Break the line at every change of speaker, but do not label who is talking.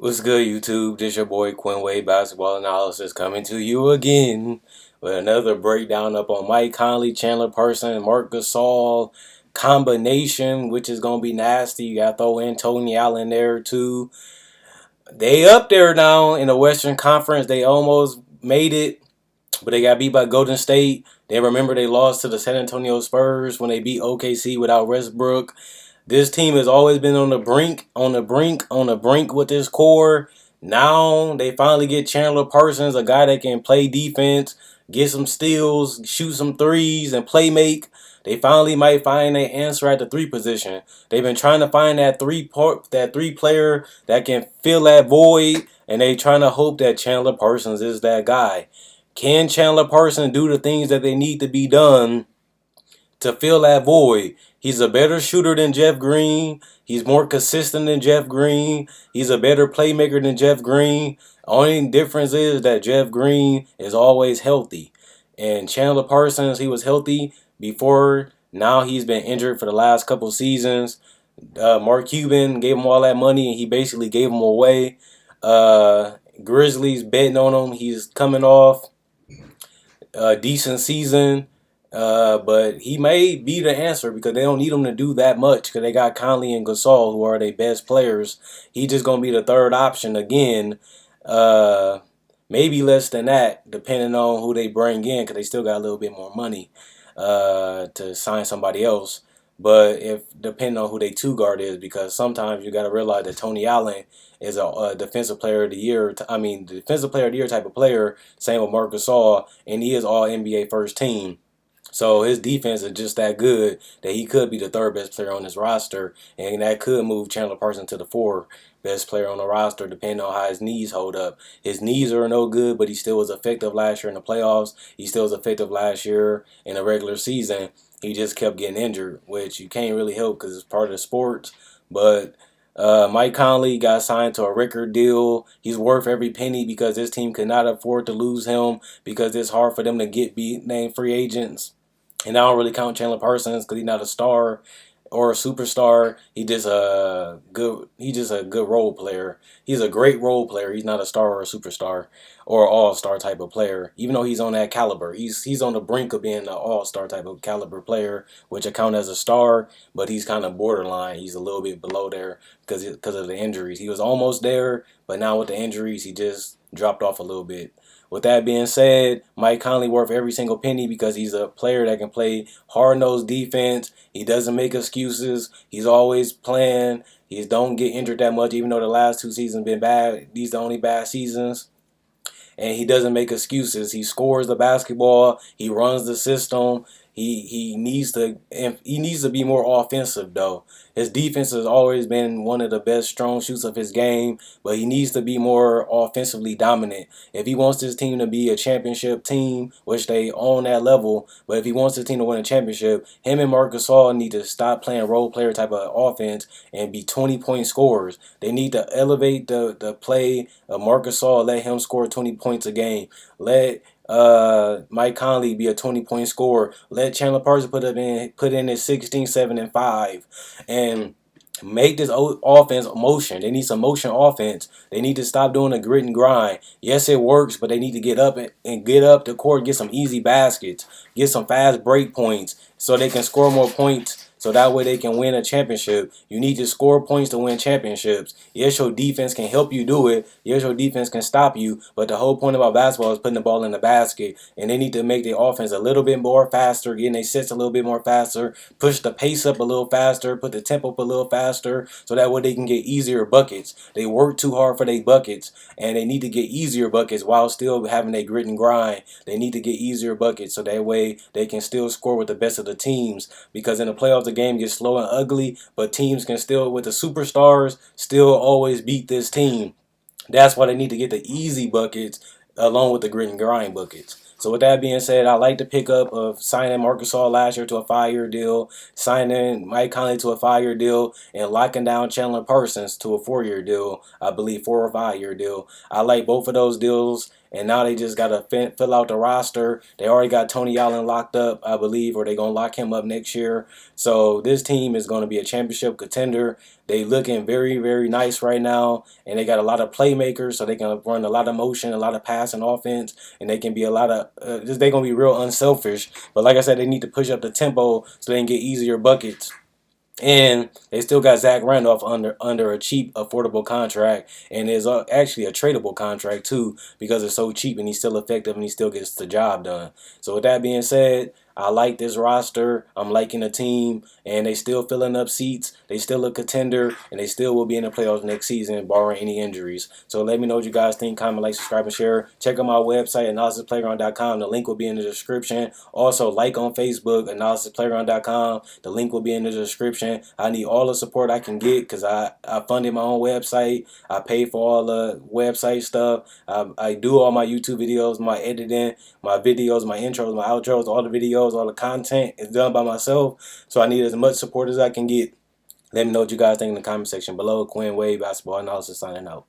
What's good, YouTube? This your boy Quinway Basketball Analysis coming to you again with another breakdown up on Mike Conley, Chandler Parsons, and Marc Gasol combination, which is gonna be nasty. You gotta throw in Tony Allen there too. They up there now in the Western Conference. They almost made it, but they got beat by Golden State. They remember they lost to the San Antonio Spurs when they beat OKC without Westbrook. This team has always been on the brink, on the brink with this core. Now they finally get Chandler Parsons, a guy that can play defense, get some steals, shoot some threes, and play make. They finally might find their answer at the three position. They've been trying to find that three player that can fill that void, and they trying to hope that Chandler Parsons is that guy. Can Chandler Parsons do the things that they need to be done to fill that void? He's a better shooter than Jeff Green. He's more consistent than Jeff Green. He's a better playmaker than Jeff Green. Only difference is that Jeff Green is always healthy. And Chandler Parsons, he was healthy before. Now he's been injured for the last couple seasons. Mark Cuban gave him all that money and he basically gave him away. Grizzlies betting on him. He's coming off a decent season. But he may be the answer because they don't need him to do that much because they got Conley and Gasol who are their best players. He's just going to be the third option again. Maybe less than that depending on who they bring in because they still got a little bit more money to sign somebody else. But if depending on who they two guard is, because sometimes you got to realize that Tony Allen is a defensive player of the year. Defensive player of the year type of player. Same with Marc Gasol, and he is all NBA first team. So his defense is just that good that he could be the third best player on this roster, and that could move Chandler Parsons to the fourth best player on the roster, depending on how his knees hold up. His knees are no good, but he still was effective last year in the playoffs. He still was effective last year in the regular season. He just kept getting injured, which you can't really help because it's part of the sports. But Mike Conley got signed to a record deal. He's worth every penny because this team could not afford to lose him because it's hard for them to get named free agents. And I don't really count Chandler Parsons because he's not a star or a superstar. He's just a good role player. He's a great role player. He's not a star or a superstar or all-star type of player. Even though he's on that caliber, he's on the brink of being an all-star type of caliber player, which I count as a star, but he's kind of borderline. He's a little bit below there because of the injuries. He was almost there, but now with the injuries, he just dropped off a little bit. With that being said, Mike Conley worth every single penny because he's a player that can play hard-nosed defense. He doesn't make excuses. He's always playing. He don't get injured that much, even though the last two seasons been bad. These are the only bad seasons. And he doesn't make excuses. He scores the basketball. He runs the system. He needs to be more offensive though. His defense has always been one of the best strong suits of his game, but he needs to be more offensively dominant. If he wants this team to be a championship team, which they own that level, but if he wants the team to win a championship, him and Marc Gasol need to stop playing role player type of offense and be 20-point scorers. They need to elevate the play of Marc Gasol, let him score 20 points a game. Let Mike Conley be a 20-point scorer. Let Chandler Parsons put in his 16, 7, and 5, and make this offense motion. They need some motion offense. They need to stop doing the grit and grind. Yes, it works, but they need to get up and get up the court, get some easy baskets, get some fast break points, so they can score more points. So that way they can win a championship. You need to score points to win championships. Yes, your defense can help you do it. Yes, your defense can stop you. But the whole point about basketball is putting the ball in the basket. And they need to make their offense a little bit more faster, getting their sets a little bit more faster, push the pace up a little faster, put the tempo up a little faster, so that way they can get easier buckets. They work too hard for their buckets, and they need to get easier buckets while still having their grit and grind. They need to get easier buckets so that way they can still score with the best of the teams. Because in the playoffs, the game gets slow and ugly, but teams can still, with the superstars, still always beat this team. That's why they need to get the easy buckets along with the grit and grind buckets. So with that being said, I like the pickup of signing Marc Gasol last year to a 5-year deal, signing Mike Conley to a 5-year deal, and locking down Chandler Parsons to a 4-year deal. I believe 4 or 5-year deal. I like both of those deals. and now they just got to fill out the roster. They already got Tony Allen locked up, I believe, or they're going to lock him up next year. So this team is going to be a championship contender. They looking very, very nice right now, and they got a lot of playmakers, so they can run a lot of motion, a lot of passing offense, and they can be a lot of they're gonna be real unselfish. But like I said, they need to push up the tempo so they can get easier buckets. And they still got Zach Randolph under a cheap, affordable contract, and is actually a tradable contract too because it's so cheap and he's still effective and he still gets the job done. So with that being said, I like this roster. I'm liking the team, and they still filling up seats. They still a contender, and they still will be in the playoffs next season, barring any injuries. So let me know what you guys think. Comment, like, subscribe, and share. Check out my website, analysisplayground.com. The link will be in the description. Also, like on Facebook, analysisplayground.com. The link will be in the description. I need all the support I can get because I funded my own website. I pay for all the website stuff. I do all my YouTube videos, my editing, my videos, my intros, my outros, all the videos, all the content is done by myself. So I need as much support as I can get. Let me know what you guys think in the comment section below. Quinn Wade, Basketball Analysis, signing out.